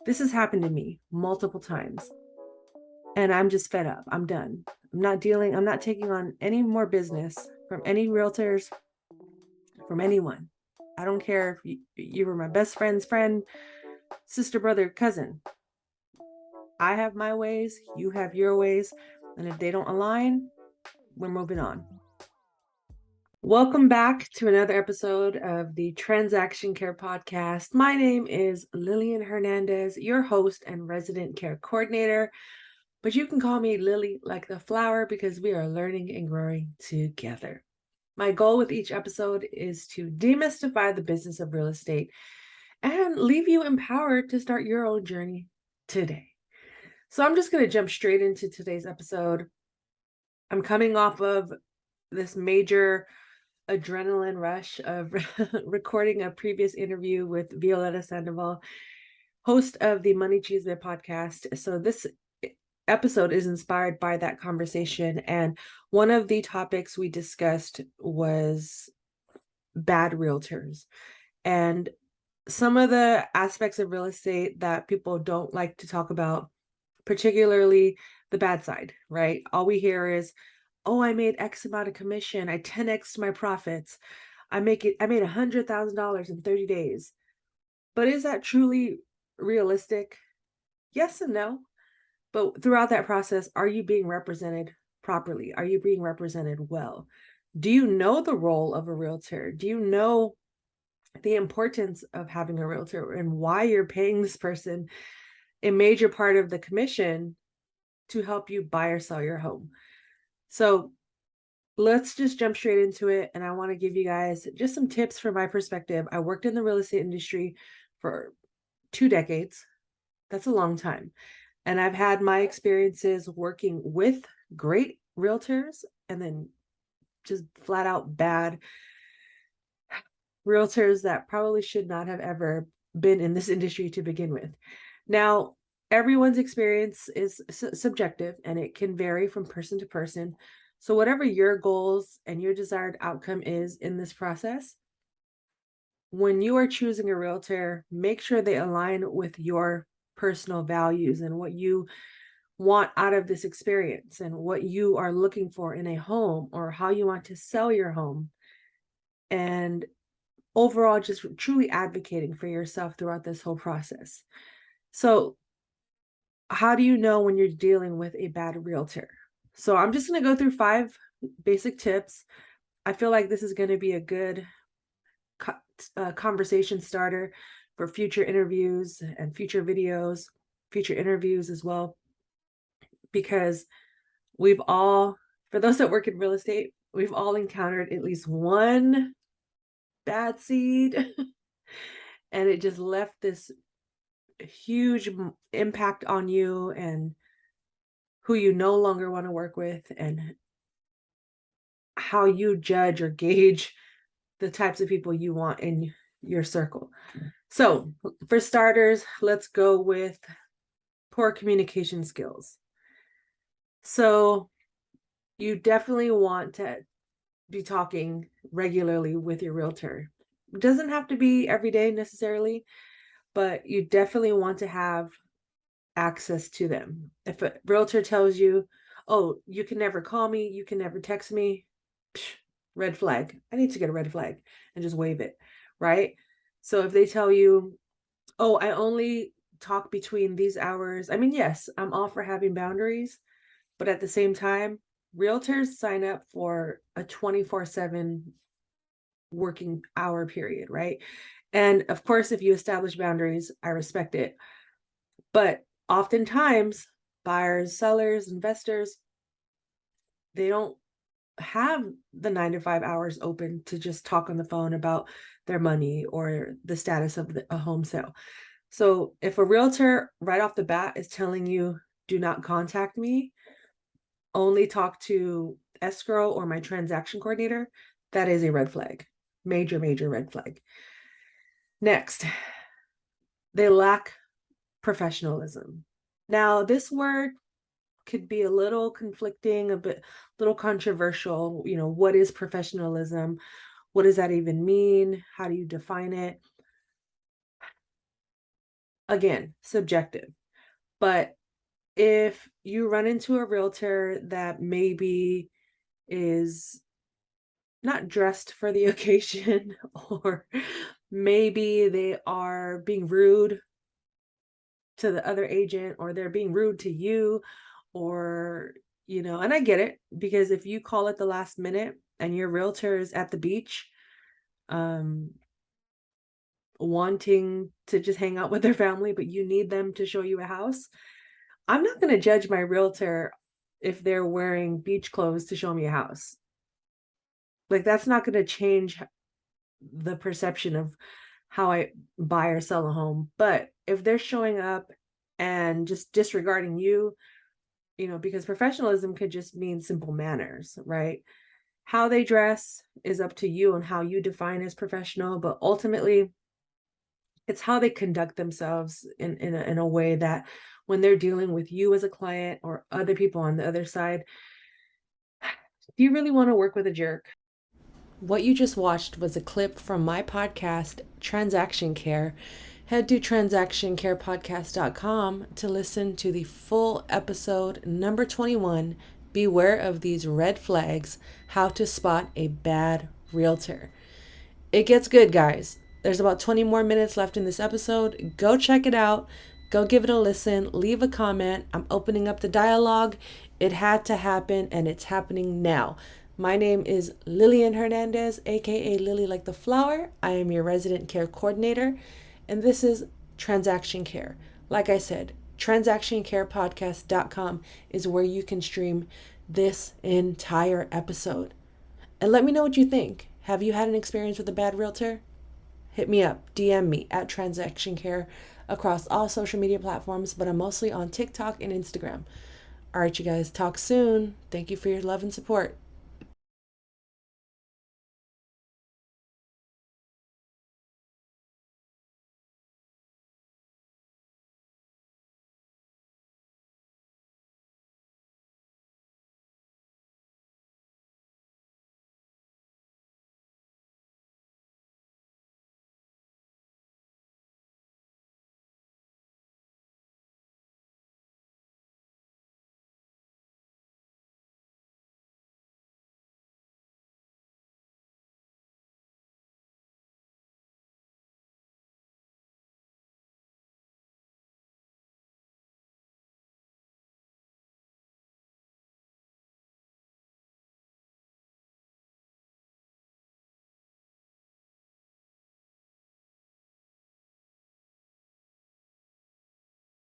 This has happened to me multiple times, and I'm just fed up. I'm done. I'm not taking on any more business from any realtors, from anyone. I don't care if you were my best friend's friend, sister, brother, cousin. I have my ways, you have your ways, and if they don't align, we're moving on. Welcome back to another episode of the Transaction Care Podcast. My name is Lillian Hernandez, your host and resident care coordinator, but you can call me Lily like the flower because we are learning and growing together. My goal with each episode is to demystify the business of real estate and leave you empowered to start your own journey today. So I'm just going to jump straight into today's episode. I'm coming off of this major adrenaline rush of recording a previous interview with Violetta Sandoval, host of the Money Cheesemate podcast. So this episode is inspired by that conversation. And one of the topics we discussed was bad realtors and some of the aspects of real estate that people don't like to talk about, particularly the bad side, right? All we hear is, oh, I made X amount of commission. I 10X'd my profits. I made $100,000 in 30 days. But is that truly realistic? Yes and no. But throughout that process, are you being represented properly? Are you being represented well? Do you know the role of a realtor? Do you know the importance of having a realtor and why you're paying this person a major part of the commission to help you buy or sell your home? So let's just jump straight into it. And I want to give you guys just some tips from my perspective. I worked in the real estate industry for 2 decades. That's a long time. And I've had my experiences working with great realtors and then just flat out bad realtors that probably should not have ever been in this industry to begin with. Now, everyone's experience is subjective and it can vary from person to person. So, whatever your goals and your desired outcome is in this process, when you are choosing a realtor, make sure they align with your personal values and what you want out of this experience and what you are looking for in a home or how you want to sell your home. And overall, just truly advocating for yourself throughout this whole process. So, how do you know when you're dealing with a bad realtor? So, I'm just going to go through 5 basic tips. I feel like this is going to be a good conversation starter for future interviews and future videos, future interviews as well, because we've all, for those that work in real estate, we've all encountered at least one bad seed and it just left this huge impact on you and who you no longer want to work with and how you judge or gauge the types of people you want in your circle. So, for starters, let's go with poor communication skills. So, you definitely want to be talking regularly with your realtor. It doesn't have to be every day necessarily, but you definitely want to have access to them. If a realtor tells you, oh, you can never call me, you can never text me, red flag. I need to get a red flag and just wave it, right? So if they tell you, oh, I only talk between these hours, I mean, yes, I'm all for having boundaries, but at the same time, realtors sign up for a 24/7 working hour period, right? And of course, if you establish boundaries, I respect it. But oftentimes, buyers, sellers, investors, they don't have the 9 to 5 hours open to just talk on the phone about their money or the status of a home sale. So if a realtor right off the bat is telling you, do not contact me, only talk to escrow or my transaction coordinator, that is a red flag. Major, major red flag. Next, they lack professionalism. Now, this word could be a little conflicting, a little controversial. You know, what is professionalism? What does that even mean? How do you define it? again, subjective. But if you run into a realtor that maybe is not dressed for the occasion, or maybe they are being rude to the other agent, or they're being rude to you, or, and I get it, because if you call at the last minute and your realtor is at the beach, um, wanting to just hang out with their family, but you need them to show you a house, I'm not going to judge my realtor if they're wearing beach clothes to show me a house. Like, that's not going to change the perception of how I buy or sell a home. But if they're showing up and just disregarding you, because professionalism could just mean simple manners, right? How they dress is up to you and how you define as professional, but ultimately it's how they conduct themselves in a way that when they're dealing with you as a client or other people on the other side, do you really want to work with a jerk? What you just watched was a clip from my podcast, Transaction Care. Head to transactioncarepodcast.com to listen to the full episode number 21, Beware of These Red Flags, How to Spot a Bad Realtor. It gets good, guys. There's about 20 more minutes left in this episode. Go check it out. Go give it a listen. Leave a comment. I'm opening up the dialogue. It had to happen, and it's happening now. My name is Lillian Hernandez, aka Lily like the flower. I am your resident care coordinator, and this is Transaction Care. Like I said, transactioncarepodcast.com is where you can stream this entire episode. And let me know what you think. Have you had an experience with a bad realtor? Hit me up, DM me at Transaction Care across all social media platforms, but I'm mostly on TikTok and Instagram. All right, you guys, talk soon. Thank you for your love and support.